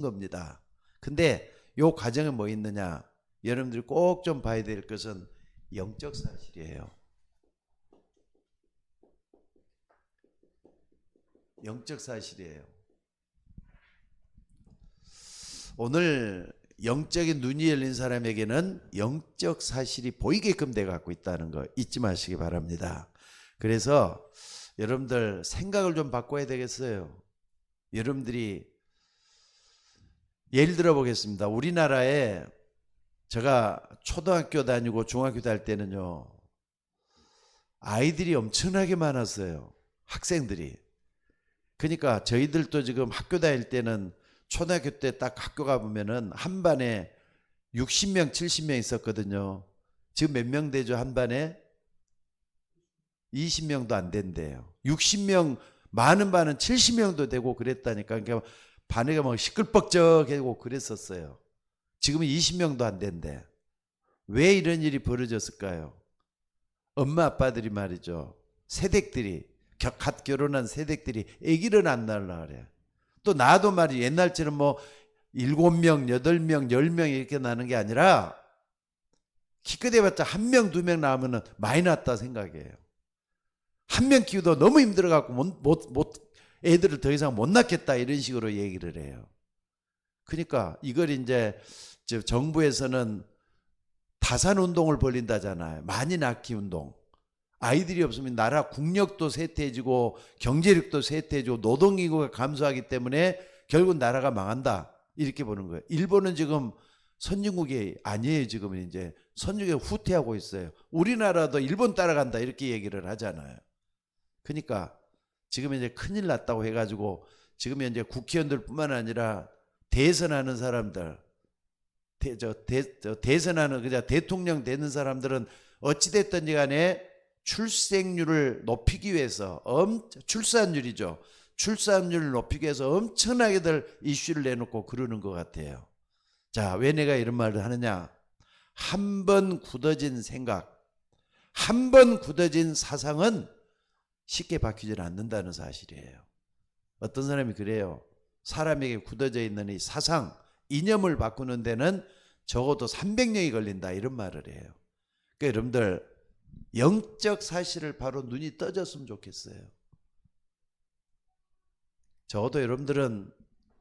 겁니다. 근데 요 과정에 뭐 있느냐? 여러분들이 꼭 좀 봐야 될 것은 영적 사실이에요. 영적 사실이에요. 오늘 영적인 눈이 열린 사람에게는 영적 사실이 보이게끔 돼 갖고 있다는 거 잊지 마시기 바랍니다. 그래서 여러분들 생각을 좀 바꿔야 되겠어요. 여러분들이 예를 들어 보겠습니다. 우리나라에 제가 초등학교 다니고 중학교 다닐 때는요, 아이들이 엄청나게 많았어요. 학생들이. 그러니까 저희들도 지금 학교 다닐 때는 초등학교 때 딱 학교 가보면은 한 반에 60명, 70명 있었거든요. 지금 몇 명 되죠? 한 반에? 20명도 안 된대요. 60명, 많은 반은 70명도 되고 그랬다니까. 그러니까 반에가 막 시끌벅적하고 그랬었어요. 지금은 20명도 안 된대. 왜 이런 일이 벌어졌을까요? 엄마 아빠들이 말이죠. 새댁들이, 갓 결혼한 새댁들이 아기를 안 낳으려고 그래. 또 나도 말이 옛날처럼 뭐 7명, 8명, 10명 이렇게 나는 게 아니라 기껏 해봤자 1명, 2명 나오면 많이 났다 생각해요. 한 명 키우도 너무 힘들어갖고 애들을 더 이상 못 낳겠다 이런 식으로 얘기를 해요. 그러니까 이걸 이제 정부에서는 다산운동을 벌린다잖아요. 많이 낳기 운동. 아이들이 없으면 나라 국력도 쇠퇴해지고 경제력도 쇠퇴해지고 노동인구가 감소하기 때문에 결국 나라가 망한다. 이렇게 보는 거예요. 일본은 지금 선진국이 아니에요. 지금은 이제 선진국이 후퇴하고 있어요. 우리나라도 일본 따라간다 이렇게 얘기를 하잖아요. 그러니까 지금 이제 큰일 났다고 해가지고 지금 이제 국회의원들뿐만 아니라 대선하는 사람들, 대선하는 그냥 대통령 되는 사람들은 어찌됐든지 간에 출생률을 높이기 위해서 출산율이죠. 출산율을 높이기 위해서 엄청나게들 이슈를 내놓고 그러는 것 같아요. 자, 왜 내가 이런 말을 하느냐? 한 번 굳어진 생각, 한 번 굳어진 사상은 쉽게 바뀌지 않는다는 사실이에요. 어떤 사람이 그래요. 사람에게 굳어져 있는 이 사상, 이념을 바꾸는 데는 적어도 300년이 걸린다 이런 말을 해요. 그러니까 여러분들 영적 사실을 바로 눈이 떠졌으면 좋겠어요. 적어도 여러분들은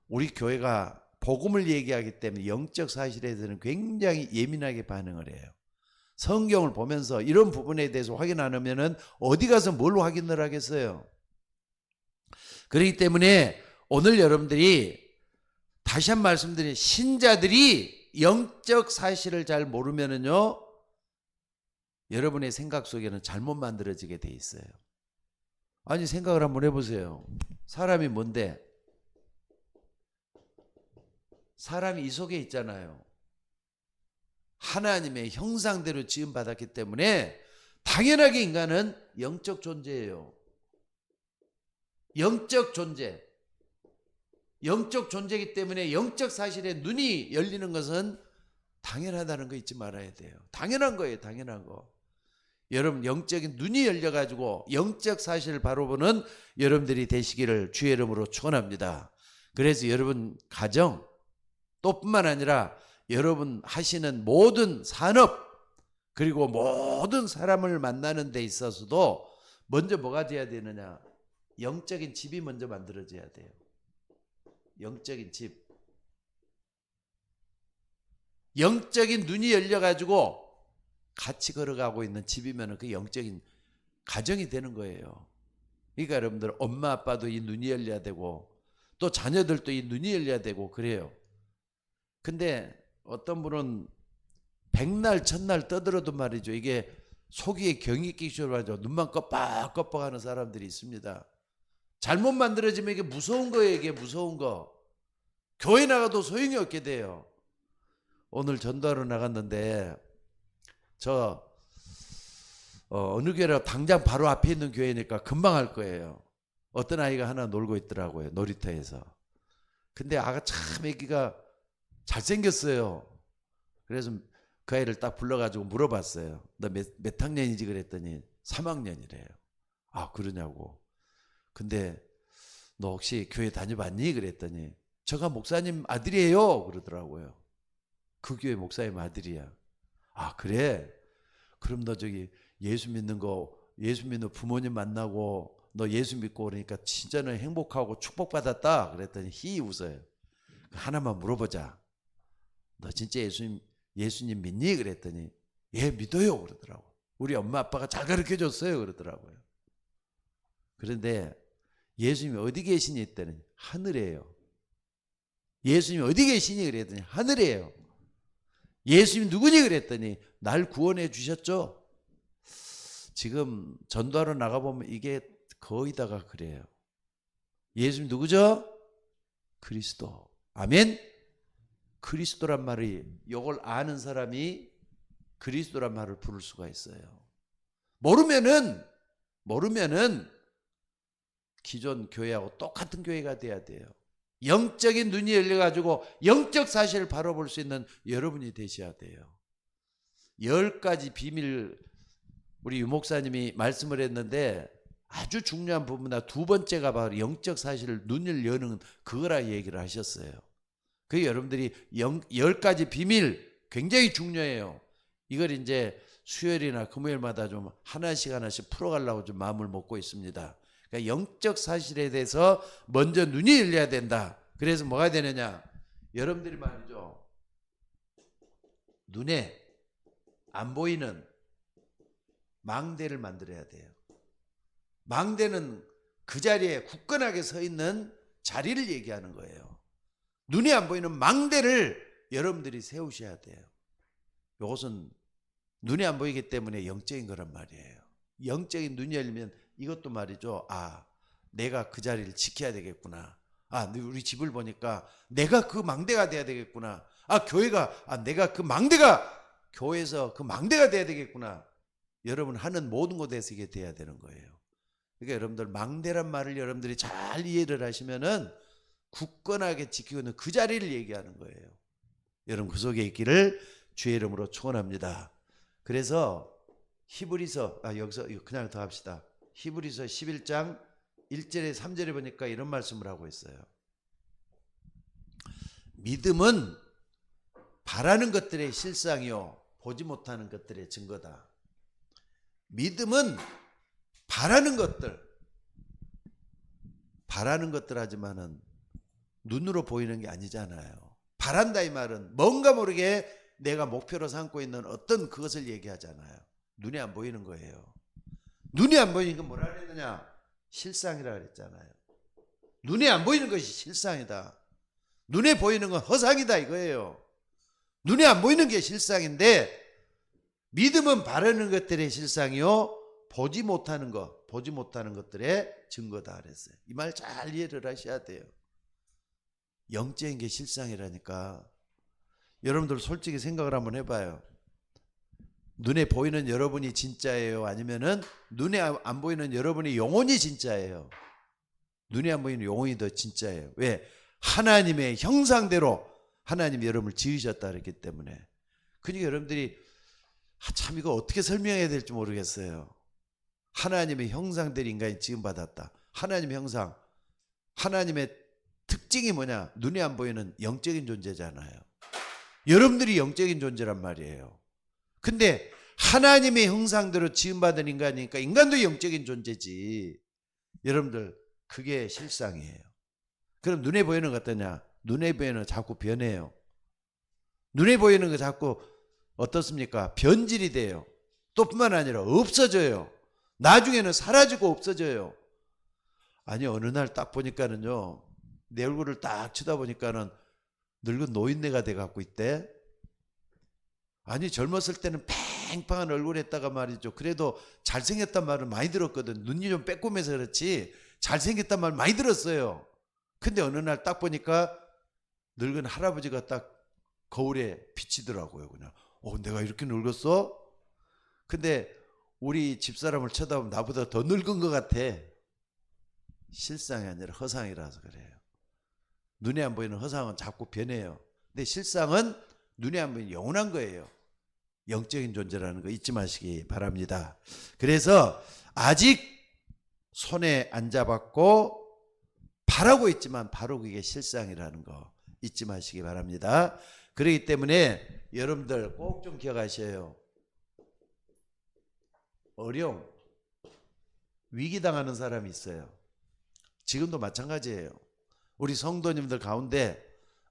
우리 교회가 복음을 얘기하기 때문에 영적 사실에 대해서는 굉장히 예민하게 반응을 해요. 성경을 보면서 이런 부분에 대해서 확인 안 하면은 어디 가서 뭘 확인을 하겠어요. 그렇기 때문에 오늘 여러분들이 다시 한 말씀드린 신자들이 영적 사실을 잘 모르면은요, 여러분의 생각 속에는 잘못 만들어지게 돼 있어요. 아니 생각을 한번 해보세요. 사람이 뭔데? 사람이 이 속에 있잖아요. 하나님의 형상대로 지음받았기 때문에 당연하게 인간은 영적 존재예요. 영적 존재. 영적 존재이기 때문에 영적 사실에 눈이 열리는 것은 당연하다는 거 잊지 말아야 돼요. 당연한 거예요. 당연한 거. 여러분 영적인 눈이 열려가지고 영적 사실을 바로 보는 여러분들이 되시기를 주의 이름으로 축원합니다. 그래서 여러분 가정 또 뿐만 아니라 여러분 하시는 모든 산업 그리고 모든 사람을 만나는 데 있어서도 먼저 뭐가 돼야 되느냐? 영적인 집이 먼저 만들어져야 돼요. 영적인 집. 영적인 눈이 열려가지고 같이 걸어가고 있는 집이면 그 영적인 가정이 되는 거예요. 그러니까 여러분들 엄마 아빠도 이 눈이 열려야 되고 또 자녀들도 이 눈이 열려야 되고 그래요. 근데 어떤 분은 백날 천날 떠들어도 말이죠. 이게 속이에 경이 끼기 시작하죠. 눈만 껌뻑껌뻑 하는 사람들이 있습니다. 잘못 만들어지면 이게 무서운 거예요. 이게 무서운 거. 교회 나가도 소용이 없게 돼요. 오늘 전도하러 나갔는데 어느 교회라 당장 바로 앞에 있는 교회니까 금방 할 거예요. 어떤 아이가 하나 놀고 있더라고요. 놀이터에서. 근데 아가 참 애기가 잘생겼어요. 그래서 그 아이를 딱 불러가지고 물어봤어요. 너 몇 학년이지 그랬더니 3학년이래요. 아 그러냐고. 근데 너 혹시 교회 다녀봤니? 그랬더니 저가 목사님 아들이에요. 그러더라고요. 그 교회 목사님 아들이야. 아, 그래? 그럼 너 저기 예수 믿는 부모님 만나고 너 예수 믿고 그러니까 진짜 너 행복하고 축복받았다. 그랬더니 히 웃어요. 하나만 물어보자. 너 진짜 예수님 믿니? 그랬더니 예, 믿어요. 그러더라고. 우리 엄마 아빠가 잘 가르쳐 줬어요. 그러더라고요. 그런데 예수님이 어디 계시니 했더니 하늘에요. 예수님이 어디 계시니 그랬더니 하늘에요. 예수님 누구니 그랬더니 날 구원해 주셨죠. 지금 전도하러 나가보면 이게 거의 다가 그래요. 예수님 누구죠? 그리스도. 아멘. 그리스도란 말이 이걸 아는 사람이 그리스도란 말을 부를 수가 있어요. 모르면은 기존 교회하고 똑같은 교회가 돼야 돼요. 영적인 눈이 열려가지고 영적 사실을 바로 볼 수 있는 여러분이 되셔야 돼요. 10가지 비밀 우리 유목사님이 말씀을 했는데 아주 중요한 부분이다. 두 번째가 바로 영적 사실을 눈을 여는 그거라 얘기를 하셨어요. 그 여러분들이 10가지 비밀 굉장히 중요해요. 이걸 이제 수요일이나 금요일마다 좀 하나씩 풀어가려고 좀 마음을 먹고 있습니다. 그러니까 영적 사실에 대해서 먼저 눈이 열려야 된다. 그래서 뭐가 되느냐? 여러분들이 말이죠. 눈에 안 보이는 망대를 만들어야 돼요. 망대는 그 자리에 굳건하게 서 있는 자리를 얘기하는 거예요. 눈에 안 보이는 망대를 여러분들이 세우셔야 돼요. 이것은 눈에 안 보이기 때문에 영적인 거란 말이에요. 영적인 눈이 열리면 이것도 말이죠. 아, 내가 그 자리를 지켜야 되겠구나. 아, 우리 집을 보니까 내가 그 망대가 돼야 되겠구나. 아, 교회가 내가 그 망대가 교회에서 그 망대가 돼야 되겠구나. 여러분 하는 모든 곳에서 이게 돼야 되는 거예요. 그러니까 여러분들 망대란 말을 여러분들이 잘 이해를 하시면은 굳건하게 지키고 있는 그 자리를 얘기하는 거예요. 여러분 그 속에 있기를 주의 이름으로 축원합니다. 그래서 히브리서 여기서 그냥 더 합시다. 히브리서 11장 1절에 3절에 보니까 이런 말씀을 하고 있어요. 믿음은 바라는 것들의 실상이요 보지 못하는 것들의 증거다. 믿음은 바라는 것들 하지만은 눈으로 보이는 게 아니잖아요. 바란다 이 말은 뭔가 모르게 내가 목표로 삼고 있는 어떤 그것을 얘기하잖아요. 눈에 안 보이는 거예요. 눈이 안 보이니까 뭐라 그랬느냐? 실상이라 그랬잖아요. 눈에 안 보이는 것이 실상이다. 눈에 보이는 건 허상이다 이거예요. 눈에 안 보이는 게 실상인데 믿음은 바라는 것들의 실상이요 보지 못하는 것들의 증거다 그랬어요. 이 말 잘 이해를 하셔야 돼요. 영적인 게 실상이라니까. 여러분들 솔직히 생각을 한번 해봐요. 눈에 보이는 여러분이 진짜예요? 아니면은 눈에 안 보이는 여러분의 영혼이 진짜예요? 눈에 안 보이는 영혼이 더 진짜예요. 왜? 하나님의 형상대로 하나님이 여러분을 지으셨다 그랬기 때문에. 그러니까 여러분들이 참 이거 어떻게 설명해야 될지 모르겠어요. 하나님의 형상대로 인간이 지음받았다. 하나님의 형상, 하나님의 특징이 뭐냐? 눈에 안 보이는 영적인 존재잖아요. 여러분들이 영적인 존재란 말이에요. 근데 하나님의 형상대로 지음받은 인간이니까 인간도 영적인 존재지. 여러분들 그게 실상이에요. 그럼 눈에 보이는 거 어떠냐? 눈에 보이는 거 자꾸 변해요. 눈에 보이는 거 자꾸 어떻습니까? 변질이 돼요. 또 뿐만 아니라 없어져요. 나중에는 사라지고 없어져요. 아니 어느 날 딱 보니까는요. 내 얼굴을 딱 쳐다보니까는 늙은 노인네가 돼갖고 있대. 아니 젊었을 때는 팽팽한 얼굴에다가 말이죠. 그래도 잘생겼단 말을 많이 들었거든. 눈이 좀 빼꼼해서 그렇지 잘생겼단 말 많이 들었어요. 근데 어느 날 딱 보니까 늙은 할아버지가 딱 거울에 비치더라고요. 그냥 내가 이렇게 늙었어? 근데 우리 집사람을 쳐다보면 나보다 더 늙은 것 같아. 실상이 아니라 허상이라서 그래요. 눈에 안 보이는 허상은 자꾸 변해요. 근데 실상은 눈에 안 보이는 영원한 거예요. 영적인 존재라는 거 잊지 마시기 바랍니다. 그래서 아직 손에 안 잡았고 바라고 있지만 바로 그게 실상이라는 거 잊지 마시기 바랍니다. 그렇기 때문에 여러분들 꼭 좀 기억하셔요. 어려움, 위기 당하는 사람이 있어요. 지금도 마찬가지예요. 우리 성도님들 가운데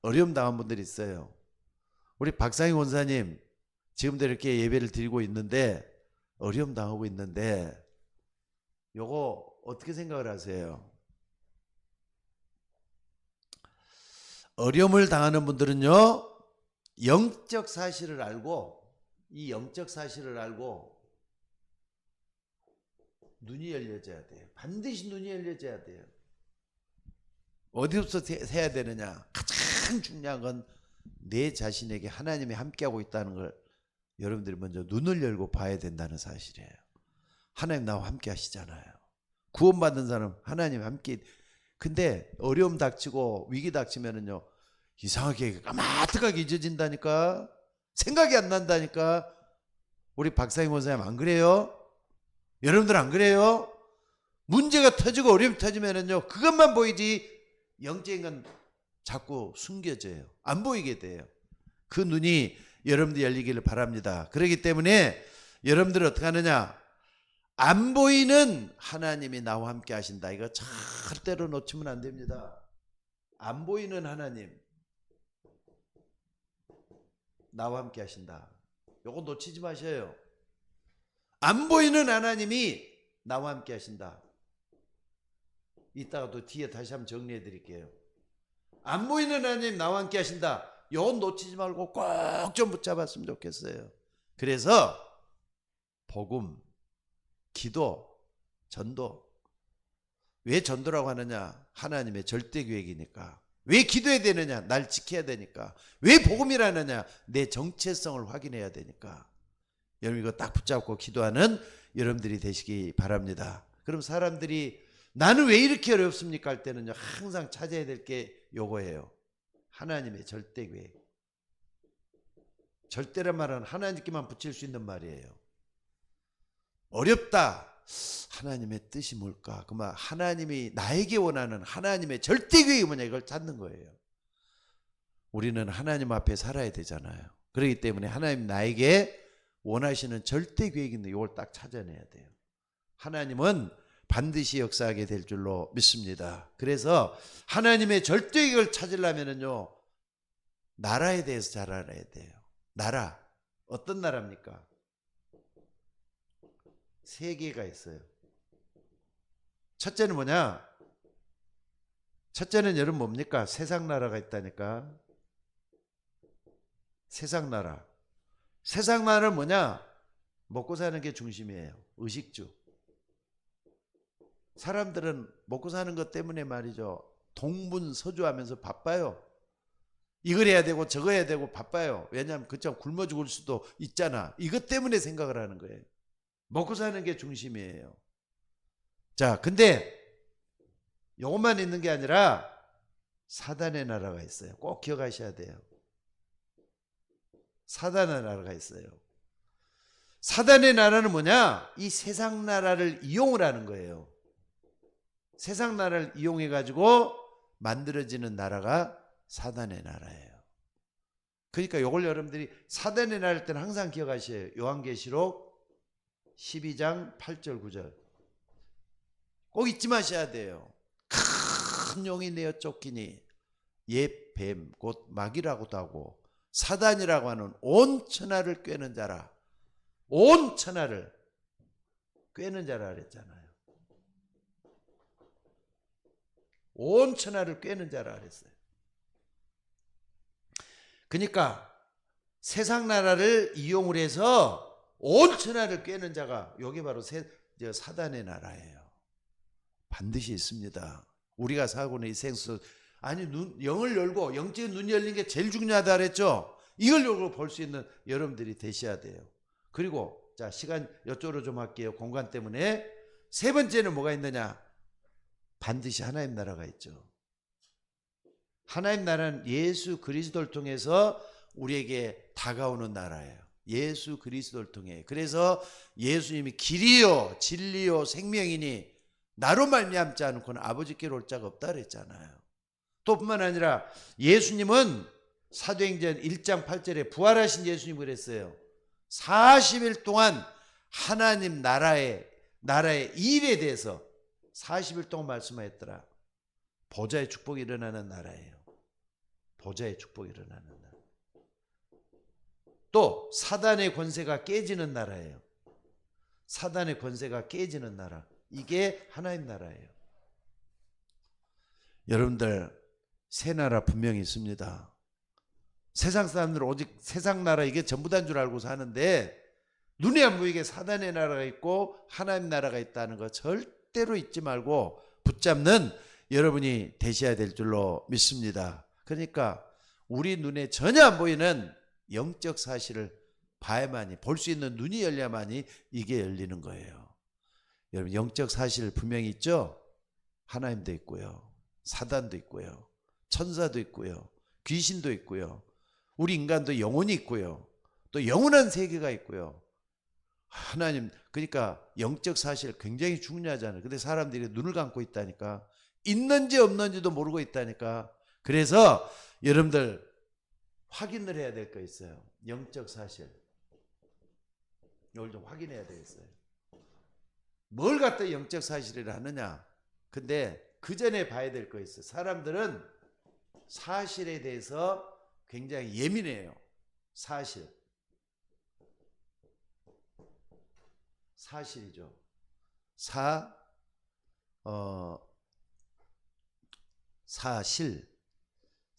어려움 당한 분들이 있어요. 우리 박상희 원사님 지금도 이렇게 예배를 드리고 있는데 어려움 당하고 있는데 요거 어떻게 생각을 하세요? 어려움을 당하는 분들은요, 영적 사실을 알고, 이 영적 사실을 알고 눈이 열려져야 돼요. 반드시 눈이 열려져야 돼요. 어디부터 해야 되느냐? 가장 중요한 건 내 자신에게 하나님이 함께하고 있다는 걸 여러분들이 먼저 눈을 열고 봐야 된다는 사실이에요. 하나님 나와 함께 하시잖아요. 구원받은 사람 하나님 함께. 근데 어려움 닥치고 위기 닥치면은요, 이상하게 까마득하게 잊어진다니까. 생각이 안 난다니까. 우리 박상희 원사님 안 그래요? 여러분들 안 그래요? 문제가 터지고 어려움 터지면은요, 그것만 보이지 영적인 건 자꾸 숨겨져요. 안 보이게 돼요. 그 눈이 여러분들 열리기를 바랍니다. 그렇기 때문에 여러분들 어떻게 하느냐? 안 보이는 하나님이 나와 함께 하신다. 이거 절대로 놓치면 안 됩니다. 안 보이는 하나님 나와 함께 하신다. 요거 놓치지 마셔요. 안 보이는 하나님이 나와 함께 하신다. 이따가 또 뒤에 다시 한번 정리해 드릴게요. 안 보이는 하나님 나와 함께 하신다. 요거 놓치지 말고 꼭 좀 붙잡았으면 좋겠어요. 그래서 복음, 기도, 전도. 왜 전도라고 하느냐? 하나님의 절대 계획이니까. 왜 기도해야 되느냐? 날 지켜야 되니까. 왜 복음이라느냐? 내 정체성을 확인해야 되니까. 여러분 이거 딱 붙잡고 기도하는 여러분들이 되시기 바랍니다. 그럼 사람들이 나는 왜 이렇게 어렵습니까? 할 때는요, 항상 찾아야 될 게 요거예요. 하나님의 절대 계획. 절대란 말은 하나님께만 붙일 수 있는 말이에요. 어렵다. 하나님의 뜻이 뭘까? 그만 하나님이 나에게 원하는 하나님의 절대 계획이 뭐냐, 이걸 찾는 거예요. 우리는 하나님 앞에 살아야 되잖아요. 그렇기 때문에 하나님 나에게 원하시는 절대 계획인데 이걸 딱 찾아내야 돼요. 하나님은 반드시 역사하게 될 줄로 믿습니다. 그래서 하나님의 절대 계획을 찾으려면요, 나라에 대해서 잘 알아야 돼요. 나라, 어떤 나라입니까? 세 개가 있어요. 첫째는 뭐냐? 첫째는 여러분 뭡니까? 세상 나라가 있다니까. 세상 나라. 세상 나라는 뭐냐? 먹고 사는 게 중심이에요. 의식주. 사람들은 먹고 사는 것 때문에 말이죠, 동분서주하면서 바빠요. 이걸 해야 되고 저거 해야 되고 바빠요. 왜냐하면 그쪽 굶어 죽을 수도 있잖아. 이것 때문에 생각을 하는 거예요. 먹고 사는 게 중심이에요. 자, 근데 이것만 있는 게 아니라 사단의 나라가 있어요. 꼭 기억하셔야 돼요. 사단의 나라가 있어요. 사단의 나라는 뭐냐? 이 세상 나라를 이용을 하는 거예요. 세상 나라를 이용해 가지고 만들어지는 나라가 사단의 나라예요. 그러니까 이걸 여러분들이 사단의 나라일 때는 항상 기억하셔요. 요한계시록 12장 8절 9절 꼭 잊지 마셔야 돼요. 큰 용이 내어 쫓기니 옛 뱀 곧 마귀라고도 하고 사단이라고 하는 온 천하를 꿰는 자라. 온 천하를 꿰는 자라 그랬잖아요. 온 천하를 꿰는 자라 그랬어요. 그러니까 세상 나라를 이용을 해서 온 천하를 꿰는 자가 여기 바로 사단의 나라예요. 반드시 있습니다. 우리가 살고 있는 이 생수, 아니 영을 열고 영적인 눈이 열린 게 제일 중요하다 그랬죠. 이걸 열고 볼 수 있는 여러분들이 되셔야 돼요. 그리고 자, 시간 이쪽으로 좀 할게요. 공간 때문에. 세 번째는 뭐가 있느냐? 반드시 하나님 나라가 있죠. 하나님 나라는 예수 그리스도를 통해서 우리에게 다가오는 나라예요. 예수 그리스도를 통해. 그래서 예수님이 길이요 진리요 생명이니 나로 말미암지 않고는 아버지께로 올 자가 없다 그랬잖아요. 또 뿐만 아니라 예수님은 사도행전 1장 8절에 부활하신 예수님이 그랬어요. 40일 동안 하나님 나라의 일에 대해서 40일 동안 말씀하였더라. 보좌의 축복이 일어나는 나라예요. 보좌의 축복이 일어나는 나라. 또 사단의 권세가 깨지는 나라예요. 사단의 권세가 깨지는 나라. 이게 하나님 나라예요. 여러분들 새 나라 분명히 있습니다. 세상 사람들은 오직 세상 나라 이게 전부 다인 줄 알고 사는데 눈에 안 보이게 사단의 나라가 있고 하나님 나라가 있다는 거 절대로 잊지 말고 붙잡는 여러분이 되셔야 될 줄로 믿습니다. 그러니까 우리 눈에 전혀 안 보이는 영적 사실을 봐야만이, 볼 수 있는 눈이 열려야만이 이게 열리는 거예요. 여러분 영적 사실 분명히 있죠? 하나님도 있고요, 사단도 있고요, 천사도 있고요, 귀신도 있고요, 우리 인간도 영혼이 있고요, 또 영원한 세계가 있고요. 하나님, 그러니까 영적 사실 굉장히 중요하잖아요. 근데 사람들이 눈을 감고 있다니까. 있는지 없는지도 모르고 있다니까. 그래서 여러분들 확인을 해야 될 거 있어요. 영적 사실. 이걸 좀 확인해야 되겠어요. 뭘 갖다 영적 사실이라 하느냐. 근데 그 전에 봐야 될 거 있어요. 사람들은 사실에 대해서 굉장히 예민해요. 사실이죠.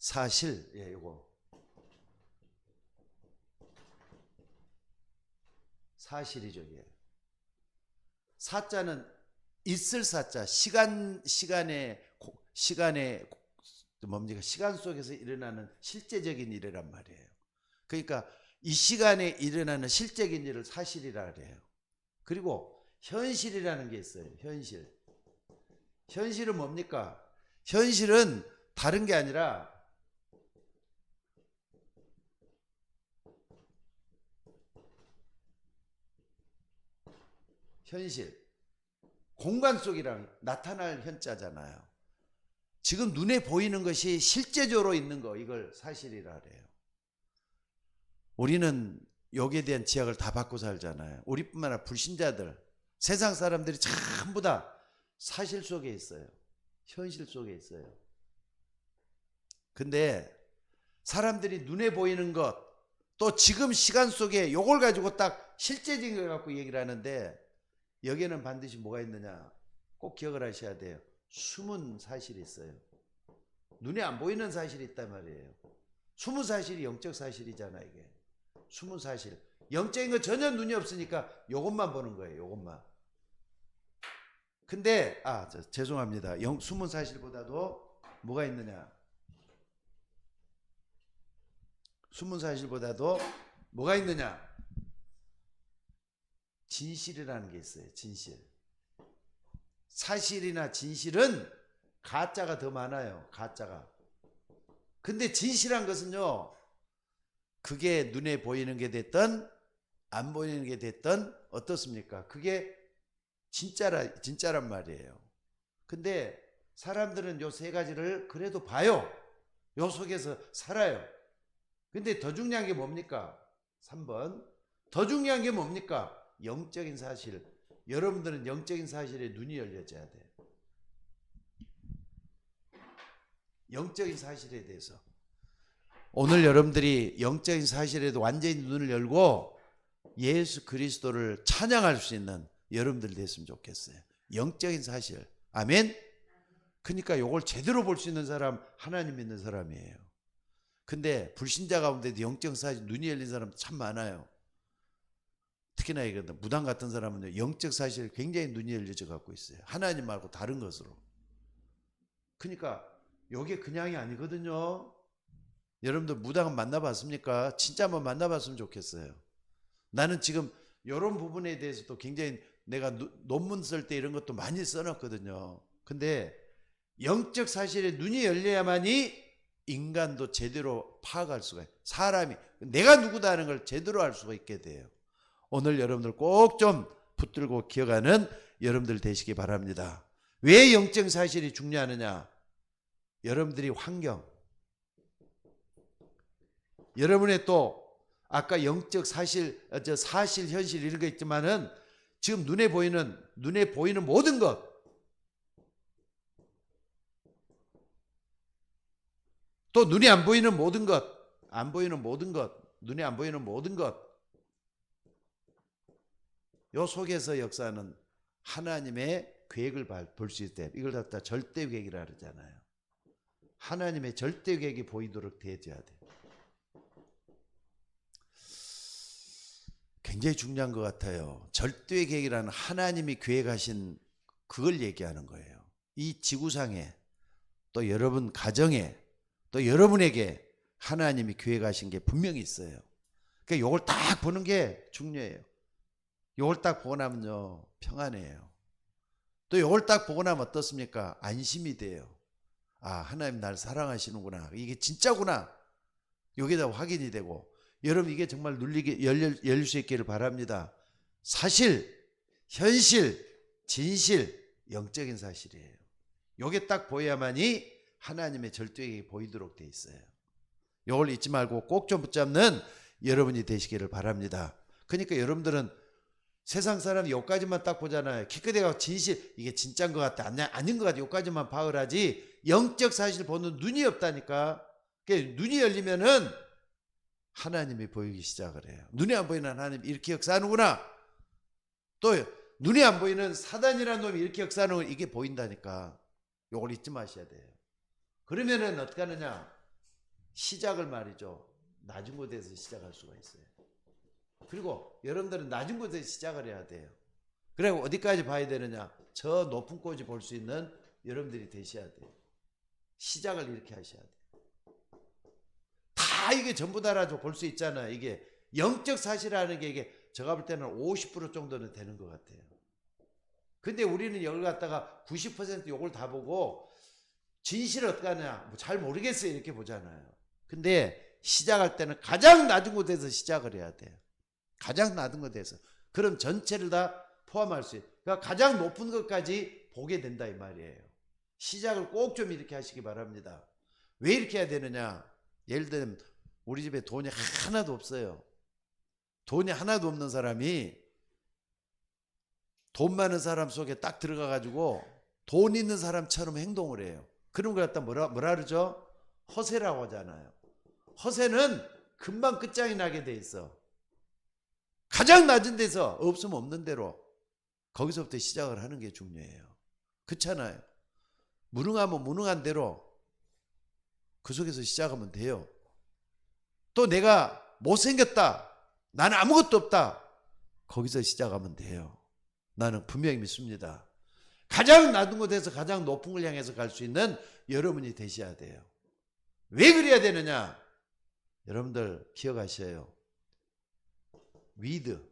사실, 예, 요거. 사실이죠, 예. 사자는 있을 사자, 시간의 뭡니까? 시간 속에서 일어나는 실제적인 일이란 말이에요. 그러니까 이 시간에 일어나는 실제적인 일을 사실이라 그래요. 그리고 현실이라는 게 있어요. 현실은 뭡니까? 현실은 다른 게 아니라 현실, 공간 속이랑 나타날 현자잖아요. 지금 눈에 보이는 것이 실제적으로 있는 거, 이걸 사실이라 그래요. 우리는 여기에 대한 지약을 다 받고 살잖아요. 우리뿐만 아니라 불신자들, 세상 사람들이 전부 다 사실 속에 있어요. 현실 속에 있어요. 근데 사람들이 눈에 보이는 것, 또 지금 시간 속에 요걸 가지고 딱 실제적인 걸 갖고 얘기를 하는데, 여기에는 반드시 뭐가 있느냐, 꼭 기억을 하셔야 돼요. 숨은 사실이 있어요. 눈에 안 보이는 사실이 있단 말이에요. 숨은 사실이 영적 사실이잖아. 이게 숨은 사실, 영적인 거 전혀 눈이 없으니까 요것만 보는 거예요. 요것만. 근데 죄송합니다. 숨은 사실보다도 뭐가 있느냐, 숨은 사실보다도 뭐가 있느냐, 진실이라는 게 있어요. 진실. 사실이나 진실은 가짜가 더 많아요. 가짜가. 근데 진실한 것은요, 그게 눈에 보이는 게 됐든 안 보이는 게 됐든 어떻습니까? 그게 진짜란 말이에요. 근데 사람들은 요 세 가지를 그래도 봐요. 요 속에서 살아요. 근데 더 중요한 게 뭡니까? 3번. 더 중요한 게 뭡니까? 영적인 사실. 여러분들은 영적인 사실에 눈이 열려져야 돼요. 영적인 사실에 대해서. 오늘 여러분들이 영적인 사실에도 완전히 눈을 열고 예수 그리스도를 찬양할 수 있는 여러분들 됐으면 좋겠어요. 영적인 사실. 아멘. 그러니까 이걸 제대로 볼 수 있는 사람, 하나님 믿는 사람이에요. 근데 불신자 가운데도 영적 사실 눈이 열린 사람 참 많아요. 특히나 이거 무당 같은 사람은 영적 사실 굉장히 눈이 열려져 갖고 있어요. 하나님 말고 다른 것으로. 그러니까 이게 그냥이 아니거든요. 여러분들 무당은 만나봤습니까? 진짜 한번 만나봤으면 좋겠어요. 나는 지금 이런 부분에 대해서도 굉장히 내가 논문 쓸 때 이런 것도 많이 써놨거든요. 근데 영적 사실에 눈이 열려야만이 인간도 제대로 파악할 수가 있어요. 사람이 내가 누구다 하는 걸 제대로 알 수가 있게 돼요. 오늘 여러분들 꼭 좀 붙들고 기억하는 여러분들 되시기 바랍니다. 왜 영적 사실이 중요하느냐? 여러분들이 환경, 여러분의 또 아까 영적 사실, 사실, 현실 이런 거 있지만은 지금 눈에 보이는 모든 것, 또 눈에 안 보이는 모든 것, 눈에 안 보이는 모든 것, 요 속에서 역사는 하나님의 계획을 볼 수 있대. 이걸 갖다 절대 계획이라 그러잖아요. 하나님의 절대 계획이 보이도록 되어야 돼. 굉장히 중요한 것 같아요. 절대 계획이라는 하나님이 계획하신 그걸 얘기하는 거예요. 이 지구상에 또 여러분 가정에 또 여러분에게 하나님이 계획하신 게 분명히 있어요. 그러니까 이걸 딱 보는 게 중요해요. 이걸 딱 보고 나면요 평안해요. 또 이걸 딱 보고 나면 어떻습니까? 안심이 돼요. 아, 하나님 날 사랑하시는구나. 이게 진짜구나. 여기다 확인이 되고, 여러분 이게 정말 열릴 수 있기를 바랍니다. 사실, 현실, 진실, 영적인 사실이에요. 요게 딱 보여야만이 하나님의 절대에 보이도록 돼 있어요. 요걸 잊지 말고 꼭 좀 붙잡는 여러분이 되시기를 바랍니다. 그러니까 여러분들은 세상 사람이 요까지만 딱 보잖아요. 키크대가 진실, 이게 진짜인 것 같아, 아닌 것 같아, 요까지만 파악을 하지 영적 사실 보는 눈이 없다니까. 눈이 열리면은 하나님이 보이기 시작을 해요. 눈에 안 보이는 하나님 이렇게 역사하는구나. 또 눈에 안 보이는 사단이라는 놈이 이렇게 역사하는 거, 이게 보인다니까. 요걸 잊지 마셔야 돼요. 그러면은 어떻게 하느냐? 시작을 말이죠, 낮은 곳에서 시작할 수가 있어요. 그리고 여러분들은 낮은 곳에서 시작을 해야 돼요. 그리고 어디까지 봐야 되느냐? 저 높은 곳이 볼 수 있는 여러분들이 되셔야 돼요. 시작을 이렇게 하셔야 돼요. 다 이게 전부 다라도 볼 수 있잖아요. 이게 영적 사실이라는 게 이게 제가 볼 때는 50% 정도는 되는 것 같아요. 근데 우리는 이걸 갖다가 90% 요걸 다 보고 진실을 어떻게 하냐? 뭐 잘 모르겠어요. 이렇게 보잖아요. 근데 시작할 때는 가장 낮은 곳에서 시작을 해야 돼요. 가장 낮은 곳에서. 그럼 전체를 다 포함할 수 있어요. 그러니까 가장 높은 것까지 보게 된다 이 말이에요. 시작을 꼭 좀 이렇게 하시기 바랍니다. 왜 이렇게 해야 되느냐? 예를 들면 우리 집에 돈이 하나도 없어요. 돈이 하나도 없는 사람이 돈 많은 사람 속에 딱 들어가 가지고 돈 있는 사람처럼 행동을 해요. 그런 걸 갖다 뭐라 그러죠? 허세라고 하잖아요. 허세는 금방 끝장이 나게 돼 있어. 가장 낮은 데서 없으면 없는 대로 거기서부터 시작을 하는 게 중요해요. 그렇잖아요. 무능하면 무능한 대로 그 속에서 시작하면 돼요. 또 내가 못생겼다, 나는 아무것도 없다, 거기서 시작하면 돼요. 나는 분명히 믿습니다. 가장 낮은 곳에서 가장 높은 걸 향해서 갈 수 있는 여러분이 되셔야 돼요. 왜 그래야 되느냐? 여러분들 기억하셔요. 위드,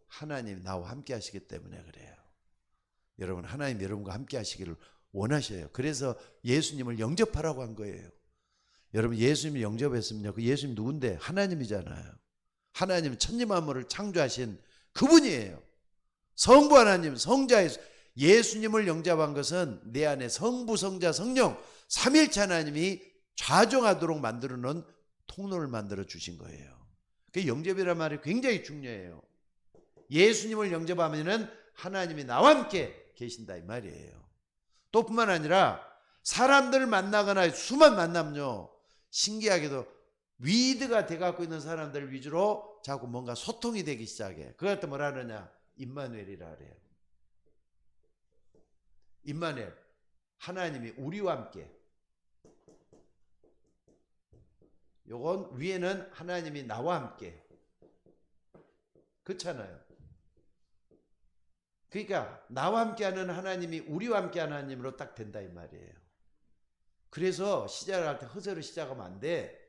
하나님 나와 함께 하시기 때문에 그래요. 여러분, 하나님 여러분과 함께 하시기를 원하셔요. 그래서 예수님을 영접하라고 한 거예요. 여러분, 예수님을 영접했으면요, 그 예수님 누군데? 하나님이잖아요. 하나님은 천지 만물을 창조하신 그분이에요. 성부 하나님, 성자 예수님을 영접한 것은 내 안에 성부, 성자, 성령 삼일체 하나님이 좌정하도록 만들어 놓은 통로를 만들어 주신 거예요. 그 영접이란 말이 굉장히 중요해요. 예수님을 영접하면은 하나님이 나와 함께 계신다 이 말이에요. 또 뿐만 아니라 사람들을 만나거나 수만 만나면요, 신기하게도 위드가 돼갖고 있는 사람들 위주로 자꾸 뭔가 소통이 되기 시작해. 그걸 또 뭐라 하느냐? 임마누엘이라 그래요. 임마누엘, 하나님이 우리와 함께. 요건 위에는 하나님이 나와 함께. 그렇잖아요. 그러니까 나와 함께하는 하나님이 우리와 함께하는 하나님으로 딱 된다 이 말이에요. 그래서 시작을 할 때 허세로 시작하면 안 돼.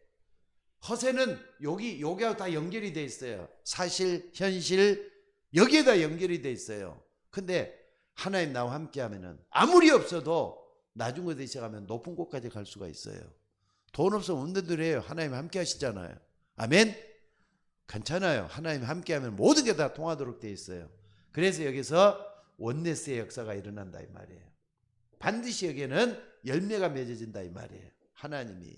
허세는 여기하고 다 연결이 돼 있어요. 사실, 현실, 여기에다 연결이 돼 있어요. 근데 하나님 나와 함께 하면은 아무리 없어도 낮은 곳에 시작하면 높은 곳까지 갈 수가 있어요. 돈 없으면 없는 대로 해요. 하나님 함께 하시잖아요. 아멘? 괜찮아요. 하나님 함께 하면 모든 게 다 통하도록 돼 있어요. 그래서 여기서 원네스의 역사가 일어난다 이 말이에요. 반드시 여기에는 열매가 맺어진다 이 말이에요. 하나님이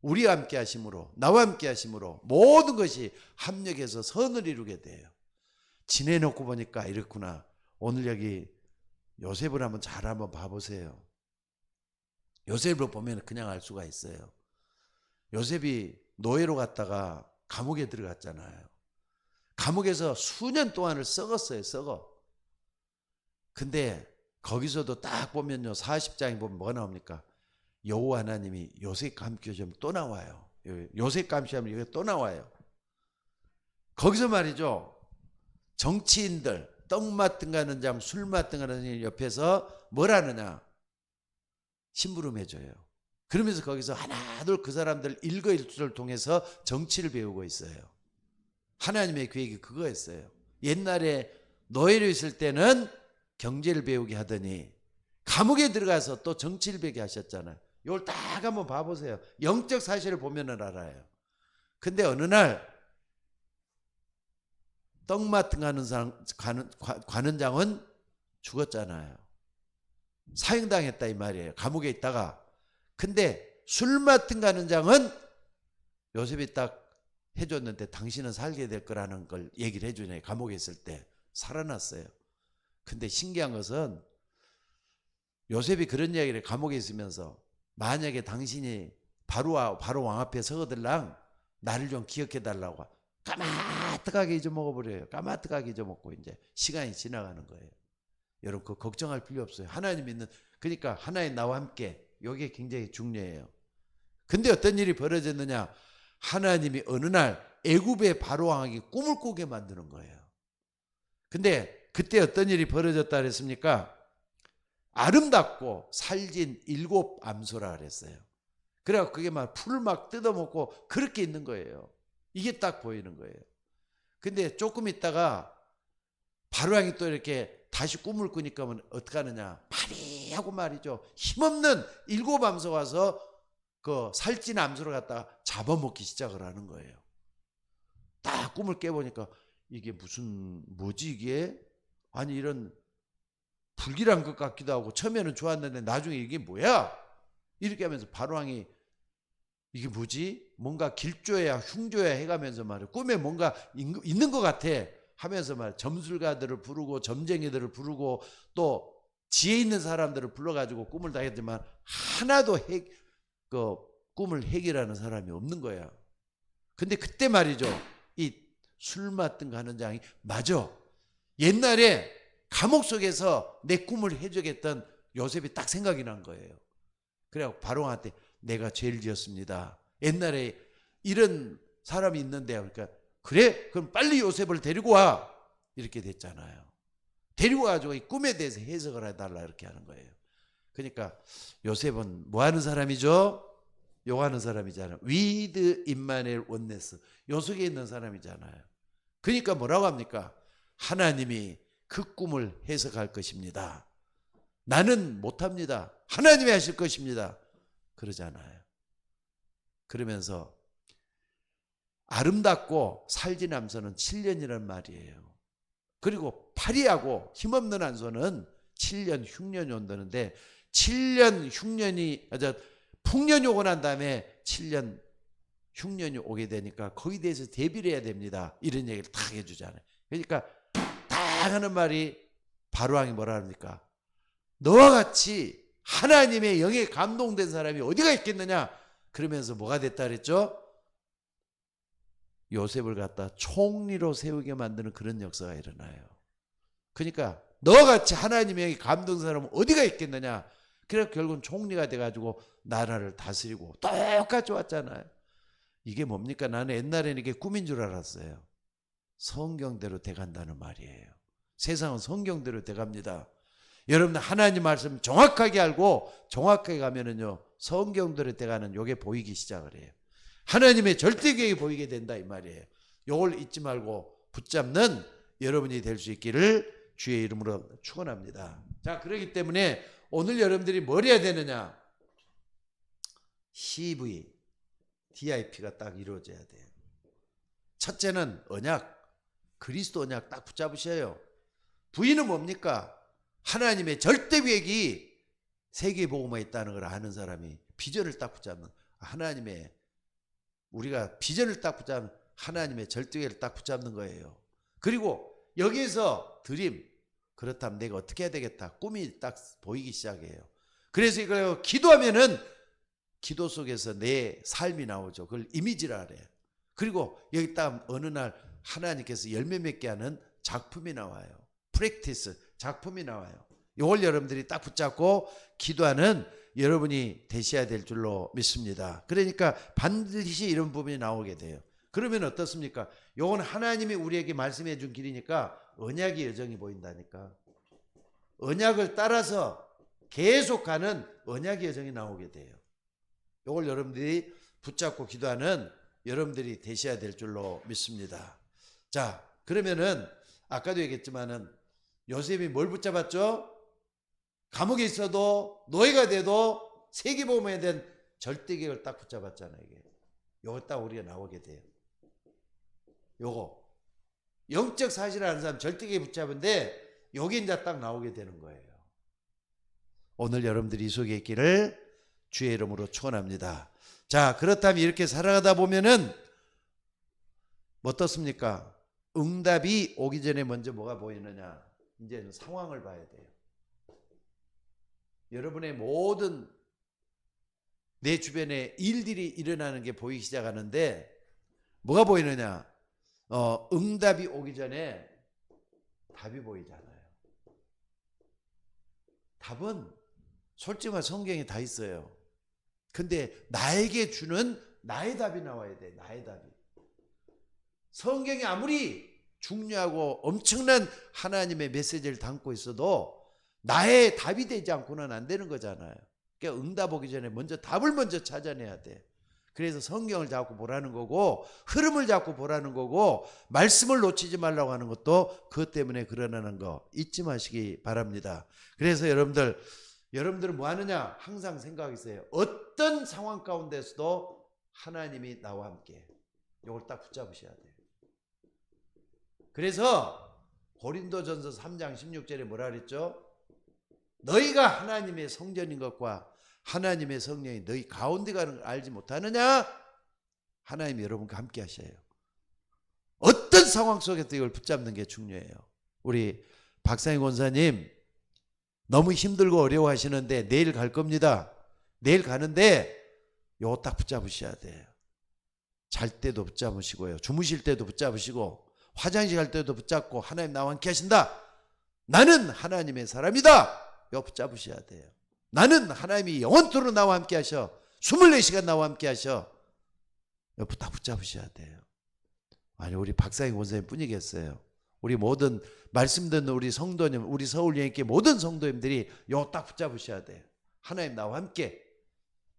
우리와 함께 하심으로, 나와 함께 하심으로 모든 것이 합력해서 선을 이루게 돼요. 지내놓고 보니까 이렇구나. 오늘 여기 요셉을 한번 잘 한번 봐보세요. 요셉을 보면 그냥 알 수가 있어요. 요셉이 노예로 갔다가 감옥에 들어갔잖아요. 감옥에서 수년 동안을 썩었어요. 썩어. 근데 거기서도 딱 보면요, 40장에 보면 뭐가 나옵니까? 여호와 하나님이 요셉 감시하면 또 나와요. 요셉 감시하면 여기 또 나와요. 거기서 말이죠, 정치인들, 떡 맡은 가는 장, 술 맡은 가는 장 옆에서 뭘 하느냐? 심부름해줘요. 그러면서 거기서 하나둘 그 사람들 일거일투를 통해서 정치를 배우고 있어요. 하나님의 계획이 그거였어요. 옛날에 노예로 있을 때는 경제를 배우게 하더니 감옥에 들어가서 또 정치를 배우게 하셨잖아요. 이걸 딱 한번 봐보세요. 영적 사실을 보면 알아요. 근데 어느 날 떡 맡은 관원장은 죽었잖아요. 사형당했다 이 말이에요. 감옥에 있다가. 근데 술 맡은 관원장은 요셉이 딱 해줬는데 당신은 살게 될 거라는 걸 얘기를 해주네. 감옥에 있을 때 살아났어요. 근데 신기한 것은 요셉이 그런 이야기를 감옥에 있으면서 만약에 당신이 바로 왕 앞에 서거들랑 나를 좀 기억해 달라고 까마득하게 잊어먹어버려요. 까마득하게 잊어먹고 이제 시간이 지나가는 거예요. 여러분 그 걱정할 필요 없어요. 하나님 믿는, 그러니까 하나님 나와 함께, 이게 굉장히 중요해요. 근데 어떤 일이 벌어졌느냐? 하나님이 어느 날 애굽의 바로 왕에게 꿈을 꾸게 만드는 거예요. 근데 그때 어떤 일이 벌어졌다 그랬습니까? 아름답고 살진 7 암소라 그랬어요. 그래갖고 그게 막 풀을 막 뜯어먹고 그렇게 있는 거예요. 이게 딱 보이는 거예요. 근데 조금 있다가 바로왕이 또 이렇게 다시 꿈을 꾸니까 어떻게 하느냐? 파리하고 말이죠. 힘없는 7 암소 가서 그 살찐 암소를 갖다가 잡아먹기 시작을 하는 거예요. 딱 꿈을 깨보니까 이게 뭐지 이게? 아니 이런 불길한 것 같기도 하고 처음에는 좋았는데 나중에 이게 뭐야? 이렇게 하면서 바로왕이 이게 뭐지? 뭔가 길조야 흉조야 해가면서 말이야. 꿈에 뭔가 있는 것 같아 하면서 말이야. 점술가들을 부르고 점쟁이들을 부르고 또 지혜 있는 사람들을 불러가지고 꿈을 다 했지만 하나도 그 꿈을 해결하는 사람이 없는 거야. 근데 그때 말이죠. 이 술 맡은 관원장이 맞아. 옛날에 감옥 속에서 내 꿈을 해주겠던 요셉이 딱 생각이 난 거예요. 그래갖고 바로한테 내가 죄를 지었습니다. 옛날에 이런 사람이 있는데, 그러니까 그래? 그럼 빨리 요셉을 데리고 와. 이렇게 됐잖아요. 데리고 와가지고 이 꿈에 대해서 해석을 해달라 이렇게 하는 거예요. 그러니까 요셉은 뭐 하는 사람이죠? 요하는 사람이잖아요. 위드 임마누엘 원네스. 요 속에 있는 사람이잖아요. 그러니까 뭐라고 합니까? 하나님이 그 꿈을 해석할 것입니다. 나는 못합니다. 하나님이 하실 것입니다. 그러잖아요. 그러면서 아름답고 살진 암소는 7년이라는 말이에요. 그리고 파리하고 힘없는 암소는 7년 흉년이 온다는데 7년 흉년이 풍년이 오고 난 다음에 7년 흉년이 오게 되니까 거기에 대해서 대비를 해야 됩니다. 이런 얘기를 딱 해주잖아요. 그러니까 딱 하는 말이 바로왕이 뭐라 합니까? 너와 같이 하나님의 영에 감동된 사람이 어디가 있겠느냐? 그러면서 뭐가 됐다 그랬죠? 요셉을 갖다 총리로 세우게 만드는 그런 역사가 일어나요. 그러니까 너와 같이 하나님의 영에 감동된 사람은 어디가 있겠느냐? 그래서 결국은 총리가 돼가지고 나라를 다스리고 똑같이 왔잖아요. 이게 뭡니까? 나는 옛날에는 이게 꿈인 줄 알았어요. 성경대로 돼간다는 말이에요. 세상은 성경대로 돼갑니다. 여러분들 하나님 말씀 정확하게 알고 정확하게 가면은요, 성경대로 돼가는 요게 보이기 시작을 해요. 하나님의 절대 계획이 보이게 된다 이 말이에요. 요걸 잊지 말고 붙잡는 여러분이 될 수 있기를 주의 이름으로 축원합니다. 자, 그렇기 때문에 오늘 여러분들이 뭘 해야 되느냐? CV, DIP가 딱 이루어져야 돼요. 첫째는 언약, 그리스도 언약 딱 붙잡으셔요. V는 뭡니까? 하나님의 절대 계획이 세계복음에 있다는 걸 아는 사람이 비전을 딱 붙잡는, 하나님의, 우리가 비전을 딱 붙잡는 하나님의 절대계를 딱 붙잡는 거예요. 그리고 여기에서 드림, 그렇다면 내가 어떻게 해야 되겠다, 꿈이 딱 보이기 시작해요. 그래서 이걸 기도하면은 기도 속에서 내 삶이 나오죠. 그걸 이미지라 그래요. 그리고 여기 딱 어느 날 하나님께서 열매 맺게 하는 작품이 나와요. 프랙티스, 작품이 나와요. 이걸 여러분들이 딱 붙잡고 기도하는 여러분이 되셔야 될 줄로 믿습니다. 그러니까 반드시 이런 부분이 나오게 돼요. 그러면 어떻습니까? 이건 하나님이 우리에게 말씀해 준 길이니까 언약의 여정이 보인다니까. 언약을 따라서 계속 가는 언약의 여정이 나오게 돼요. 이걸 여러분들이 붙잡고 기도하는 여러분들이 되셔야 될 줄로 믿습니다. 자, 그러면은 아까도 얘기했지만은 요셉이 뭘 붙잡았죠? 감옥에 있어도 노예가 돼도 세계복음에 대한 절대계획을 딱 붙잡았잖아요. 이게 요거 딱 우리가 나오게 돼요. 요거 영적 사실을 아는 사람 절대계획 붙잡은데 요게 이제 딱 나오게 되는 거예요. 오늘 여러분들이 이 속에 있기를 주의 이름으로 축원합니다. 자, 그렇다면 이렇게 살아가다 보면은 뭐 어떻습니까? 응답이 오기 전에 먼저 뭐가 보이느냐? 이제는 상황을 봐야 돼요. 여러분의 모든 내 주변에 일들이 일어나는 게 보이기 시작하는데 뭐가 보이느냐? 응답이 오기 전에 답이 보이잖아요. 답은 솔직히 말해 성경에 다 있어요. 근데 나에게 주는 나의 답이 나와야 돼. 나의 답이. 성경이 아무리 중요하고 엄청난 하나님의 메시지를 담고 있어도 나의 답이 되지 않고는 안 되는 거잖아요. 그러니까 응답 오기 전에 먼저 답을 먼저 찾아내야 돼. 그래서 성경을 자꾸 보라는 거고 흐름을 자꾸 보라는 거고 말씀을 놓치지 말라고 하는 것도 그것 때문에 그러라는 거 잊지 마시기 바랍니다. 그래서 여러분들은 뭐 하느냐? 항상 생각하세요. 어떤 상황 가운데서도 하나님이 나와 함께. 이걸 딱 붙잡으셔야 돼요. 그래서 고린도전서 3장 16절에 뭐라 그랬죠? 너희가 하나님의 성전인 것과 하나님의 성령이 너희 가운데 가는 걸 알지 못하느냐? 하나님이 여러분과 함께 하셔요. 어떤 상황 속에서 이걸 붙잡는 게 중요해요. 우리 박상희 권사님 너무 힘들고 어려워하시는데 내일 갈 겁니다. 내일 가는데 요거 딱 붙잡으셔야 돼요. 잘 때도 붙잡으시고요. 주무실 때도 붙잡으시고 화장실 갈 때도 붙잡고 하나님 나와 함께 하신다. 나는 하나님의 사람이다. 이거 붙잡으셔야 돼요. 나는 하나님이 영원토록 나와 함께 하셔. 24시간 나와 함께 하셔. 이거 딱 붙잡으셔야 돼요. 아니 우리 박상희 권사님 뿐이겠어요. 우리 모든 말씀 듣는 우리 성도님, 우리 서울예인께 모든 성도님들이 이거 딱 붙잡으셔야 돼요. 하나님 나와 함께.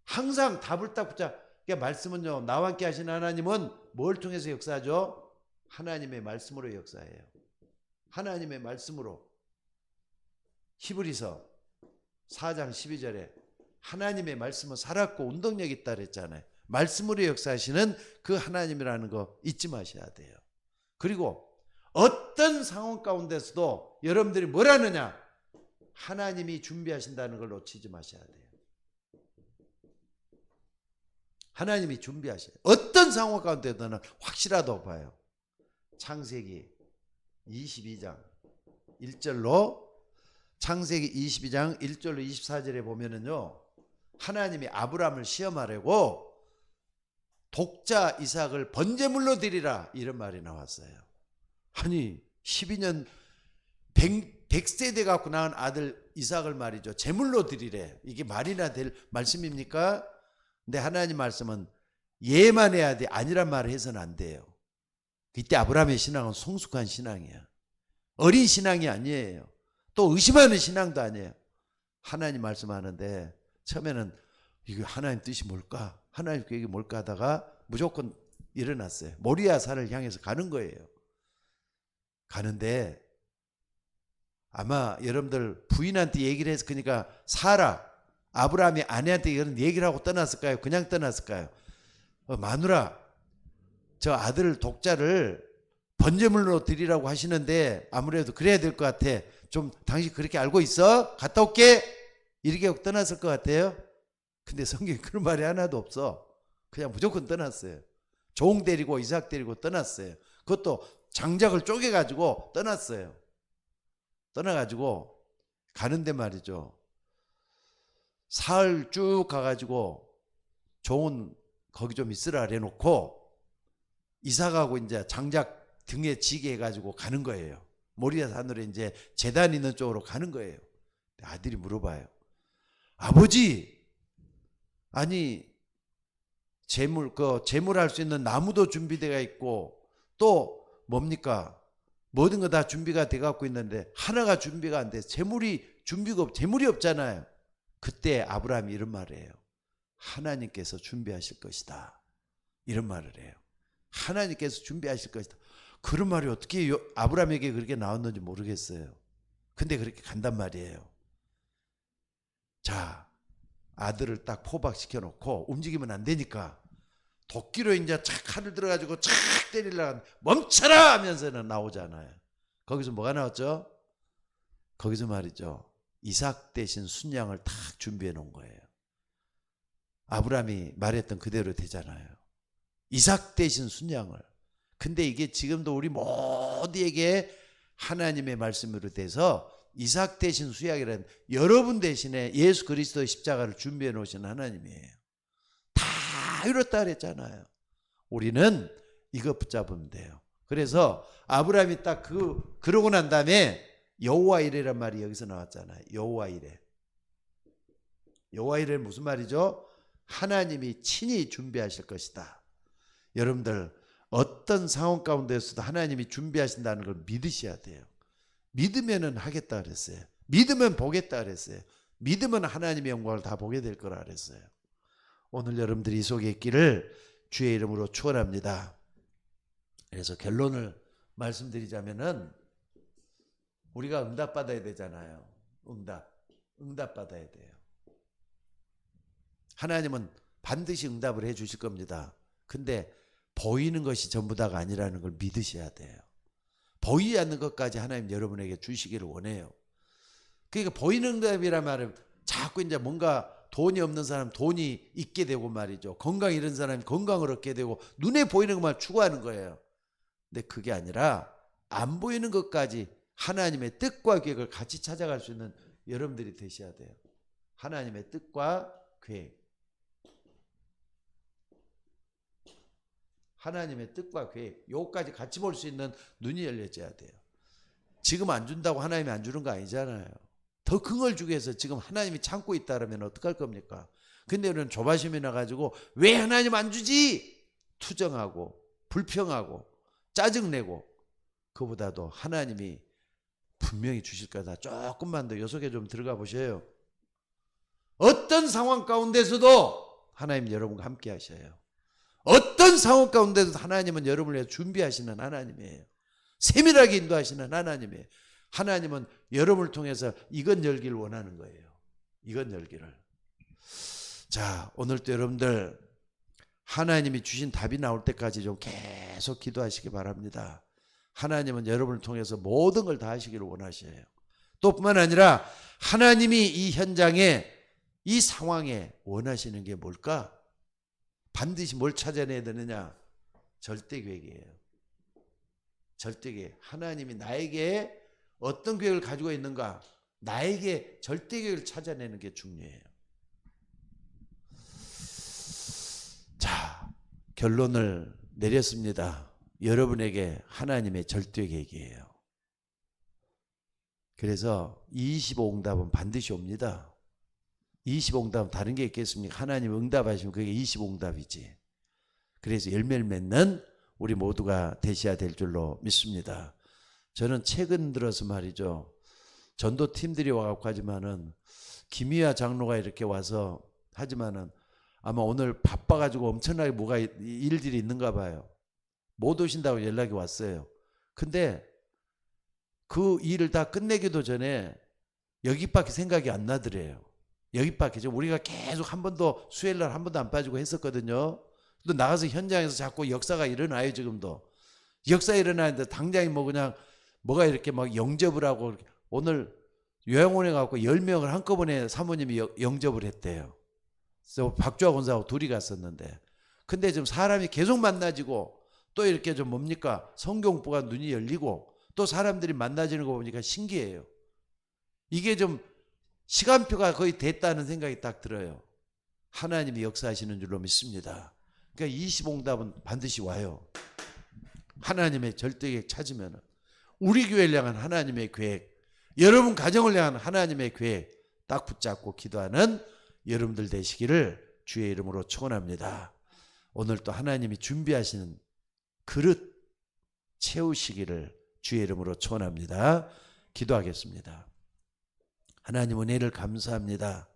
항상 답을 딱 붙잡. 그러니까 말씀은요, 나와 함께 하시는 하나님은 뭘 통해서 역사하죠? 하나님의 말씀으로 역사해요. 하나님의 말씀으로. 히브리서 4장 12절에 하나님의 말씀은 살았고 운동력이 있다 그랬잖아요. 말씀으로 역사하시는 그 하나님이라는 거 잊지 마셔야 돼요. 그리고 어떤 상황 가운데서도 여러분들이 뭘 하느냐? 하나님이 준비하신다는 걸 놓치지 마셔야 돼요. 하나님이 준비하셔요. 어떤 상황 가운데서는 확실하다고 봐요. 창세기 22장 1절로 창세기 22장 1절로 24절에 보면은요, 하나님이 아브라함을 시험하려고 독자 이삭을 번제물로 드리라 이런 말이 나왔어요. 아니 12년 100세대 갖고 낳은 아들 이삭을 말이죠, 제물로 드리래. 이게 말이나 될 말씀입니까? 근데 하나님 말씀은 예만 해야 돼, 아니란 말을 해서는 안 돼요. 이때 아브라함의 신앙은 성숙한 신앙이야. 어린 신앙이 아니에요. 또 의심하는 신앙도 아니에요. 하나님 말씀하는데 처음에는 이게 하나님 뜻이 뭘까? 하나님 계획이 뭘까 하다가 무조건 일어났어요. 모리아 산을 향해서 가는 거예요. 가는데 아마 여러분들 부인한테 얘기를 해서, 그러니까 사라, 아브라함이 아내한테 이런 얘기를 하고 떠났을까요? 그냥 떠났을까요? 마누라, 저 아들 독자를 번제물로 드리라고 하시는데 아무래도 그래야 될 것 같아. 좀 당신 그렇게 알고 있어? 갔다 올게. 이렇게 하고 떠났을 것 같아요? 근데 성경에 그런 말이 하나도 없어. 그냥 무조건 떠났어요. 종 데리고 이삭 데리고 떠났어요. 그것도 장작을 쪼개가지고 떠났어요. 떠나가지고 가는데 말이죠. 사흘 쭉 가가지고 종은 거기 좀 있으라 해놓고 이삭하고 이제 장작 등에 지게 해가지고 가는 거예요. 모리아 산으로 이제 제단 있는 쪽으로 가는 거예요. 아들이 물어봐요. 아버지, 아니 제물할 수 있는 나무도 준비되어 있고 또 뭡니까? 모든 거 다 준비가 돼 갖고 있는데 하나가 준비가 안 돼. 제물이 없잖아요. 그때 아브라함이 이런 말을 해요. 하나님께서 준비하실 것이다. 이런 말을 해요. 하나님께서 준비하실 것이다. 그런 말이 어떻게 아브라함에게 그렇게 나왔는지 모르겠어요. 근데 그렇게 간단 말이에요. 자, 아들을 딱 포박시켜 놓고 움직이면 안 되니까 도끼로 이제 착 칼을 들어가지고 착 때리려고 멈춰라 하면서는 나오잖아요. 거기서 뭐가 나왔죠? 거기서 말이죠. 이삭 대신 순양을 딱 준비해 놓은 거예요. 아브라함이 말했던 그대로 되잖아요. 이삭 대신 순양을. 근데 이게 지금도 우리 모두에게 하나님의 말씀으로 돼서 이삭 대신 수약이라는 여러분 대신에 예수 그리스도의 십자가를 준비해 놓으신 하나님이에요. 다 이렇다 그랬잖아요. 우리는 이거 붙잡으면 돼요. 그래서 아브라함이 딱 그러고 난 다음에 여호와 이레란 말이 여기서 나왔잖아요. 여호와 이레. 여호와 이레는 무슨 말이죠? 하나님이 친히 준비하실 것이다. 여러분들 어떤 상황 가운데서도 하나님이 준비하신다는 걸 믿으셔야 돼요. 믿으면은 하겠다 그랬어요. 믿으면 보겠다 그랬어요. 믿으면 하나님의 영광을 다 보게 될 거라 그랬어요. 오늘 여러분들이 이 속에 있기를 주의 이름으로 축원합니다. 그래서 결론을 말씀드리자면은 우리가 응답 받아야 되잖아요. 응답 받아야 돼요. 하나님은 반드시 응답을 해 주실 겁니다. 근데 보이는 것이 전부 다가 아니라는 걸 믿으셔야 돼요. 보이지 않는 것까지 하나님 여러분에게 주시기를 원해요. 그러니까 보이는 응답이란 말은 자꾸 이제 뭔가 돈이 없는 사람 돈이 있게 되고 말이죠. 건강 잃은 사람이 건강을 얻게 되고 눈에 보이는 것만 추구하는 거예요. 근데 그게 아니라 안 보이는 것까지 하나님의 뜻과 계획을 같이 찾아갈 수 있는 여러분들이 되셔야 돼요. 하나님의 뜻과 계획. 하나님의 뜻과 계획. 요거까지 같이 볼 수 있는 눈이 열려져야 돼요. 지금 안 준다고 하나님이 안 주는 거 아니잖아요. 더 큰 걸 주기 위해서 지금 하나님이 참고 있다 그러면 어떡할 겁니까? 근데 우리는 조바심이 나가지고 왜 하나님 안 주지? 투정하고 불평하고 짜증내고 그보다도 하나님이 분명히 주실 거다. 조금만 더 요속에 좀 들어가 보셔요. 어떤 상황 가운데서도 하나님 여러분과 함께 하셔요. 어떤 상황 가운데서도 하나님은 여러분을 위해 준비하시는 하나님이에요. 세밀하게 인도하시는 하나님이에요. 하나님은 여러분을 통해서 이건 열기를 원하는 거예요. 이건 열기를. 자, 오늘도 여러분들 하나님이 주신 답이 나올 때까지 좀 계속 기도하시기 바랍니다. 하나님은 여러분을 통해서 모든 걸 다 하시기를 원하셔요. 또 뿐만 아니라 하나님이 이 현장에 이 상황에 원하시는 게 뭘까? 반드시 뭘 찾아내야 되느냐? 절대계획이에요. 절대계획. 하나님이 나에게 어떤 계획을 가지고 있는가? 나에게 절대계획을 찾아내는 게 중요해요. 자, 결론을 내렸습니다. 여러분에게 하나님의 절대계획이에요. 그래서 25응답은 반드시 옵니다. 25응답은 다른 게 있겠습니까? 하나님 응답하시면 그게 25응답이지. 그래서 열매를 맺는 우리 모두가 되셔야 될 줄로 믿습니다. 저는 최근 들어서 말이죠. 전도팀들이 와갖고 하지만은 김희아 장로가 이렇게 와서 하지만은 아마 오늘 바빠가지고 엄청나게 뭐가 일들이 있는가 봐요. 못 오신다고 연락이 왔어요. 근데 그 일을 다 끝내기도 전에 여기밖에 생각이 안 나더래요. 여기밖에. 우리가 계속 한 번도 수요일날 한 번도 안 빠지고 했었거든요. 또 나가서 현장에서 자꾸 역사가 일어나요. 지금도. 역사 일어나는데 당장에 뭐 그냥 뭐가 이렇게 막 영접을 하고 오늘 요양원에 가고 10명을 한꺼번에 사모님이 영접을 했대요. 그래서 박주아 권사하고 둘이 갔었는데, 근데 좀 사람이 계속 만나지고 또 이렇게 좀 뭡니까? 성경보가 눈이 열리고 또 사람들이 만나지는 거 보니까 신기해요. 이게 좀 시간표가 거의 됐다는 생각이 딱 들어요. 하나님이 역사하시는 줄로 믿습니다. 그러니까 20응답은 반드시 와요. 하나님의 절대계획 찾으면 우리 교회를 향한 하나님의 계획, 여러분 가정을 향한 하나님의 계획 딱 붙잡고 기도하는 여러분들 되시기를 주의 이름으로 축원합니다. 오늘 또 하나님이 준비하시는 그릇 채우시기를 주의 이름으로 축원합니다. 기도하겠습니다. 하나님 은혜를 감사합니다.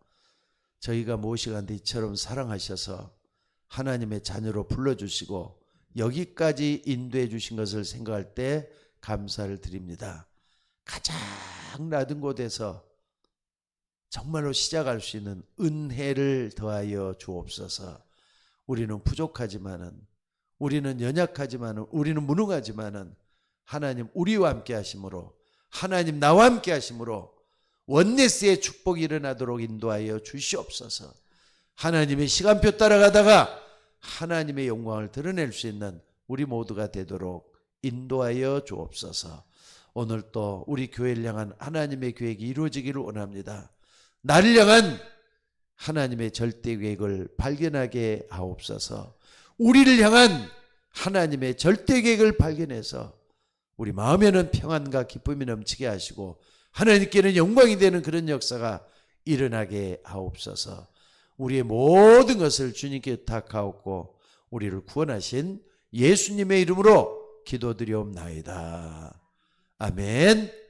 저희가 무엇이간데 이처럼 사랑하셔서 하나님의 자녀로 불러주시고 여기까지 인도해 주신 것을 생각할 때 감사를 드립니다. 가장 낮은 곳에서 정말로 시작할 수 있는 은혜를 더하여 주옵소서. 우리는 부족하지만은, 우리는 연약하지만은, 우리는 무능하지만은 하나님 우리와 함께 하심으로, 하나님 나와 함께 하심으로 원네스의 축복이 일어나도록 인도하여 주시옵소서. 하나님의 시간표 따라가다가 하나님의 영광을 드러낼 수 있는 우리 모두가 되도록 인도하여 주옵소서. 오늘 또 우리 교회를 향한 하나님의 계획이 이루어지기를 원합니다. 나를 향한 하나님의 절대 계획을 발견하게 하옵소서. 우리를 향한 하나님의 절대 계획을 발견해서 우리 마음에는 평안과 기쁨이 넘치게 하시고 하나님께는 영광이 되는 그런 역사가 일어나게 하옵소서. 우리의 모든 것을 주님께 의탁하옵고 우리를 구원하신 예수님의 이름으로 기도드리옵나이다. 아멘.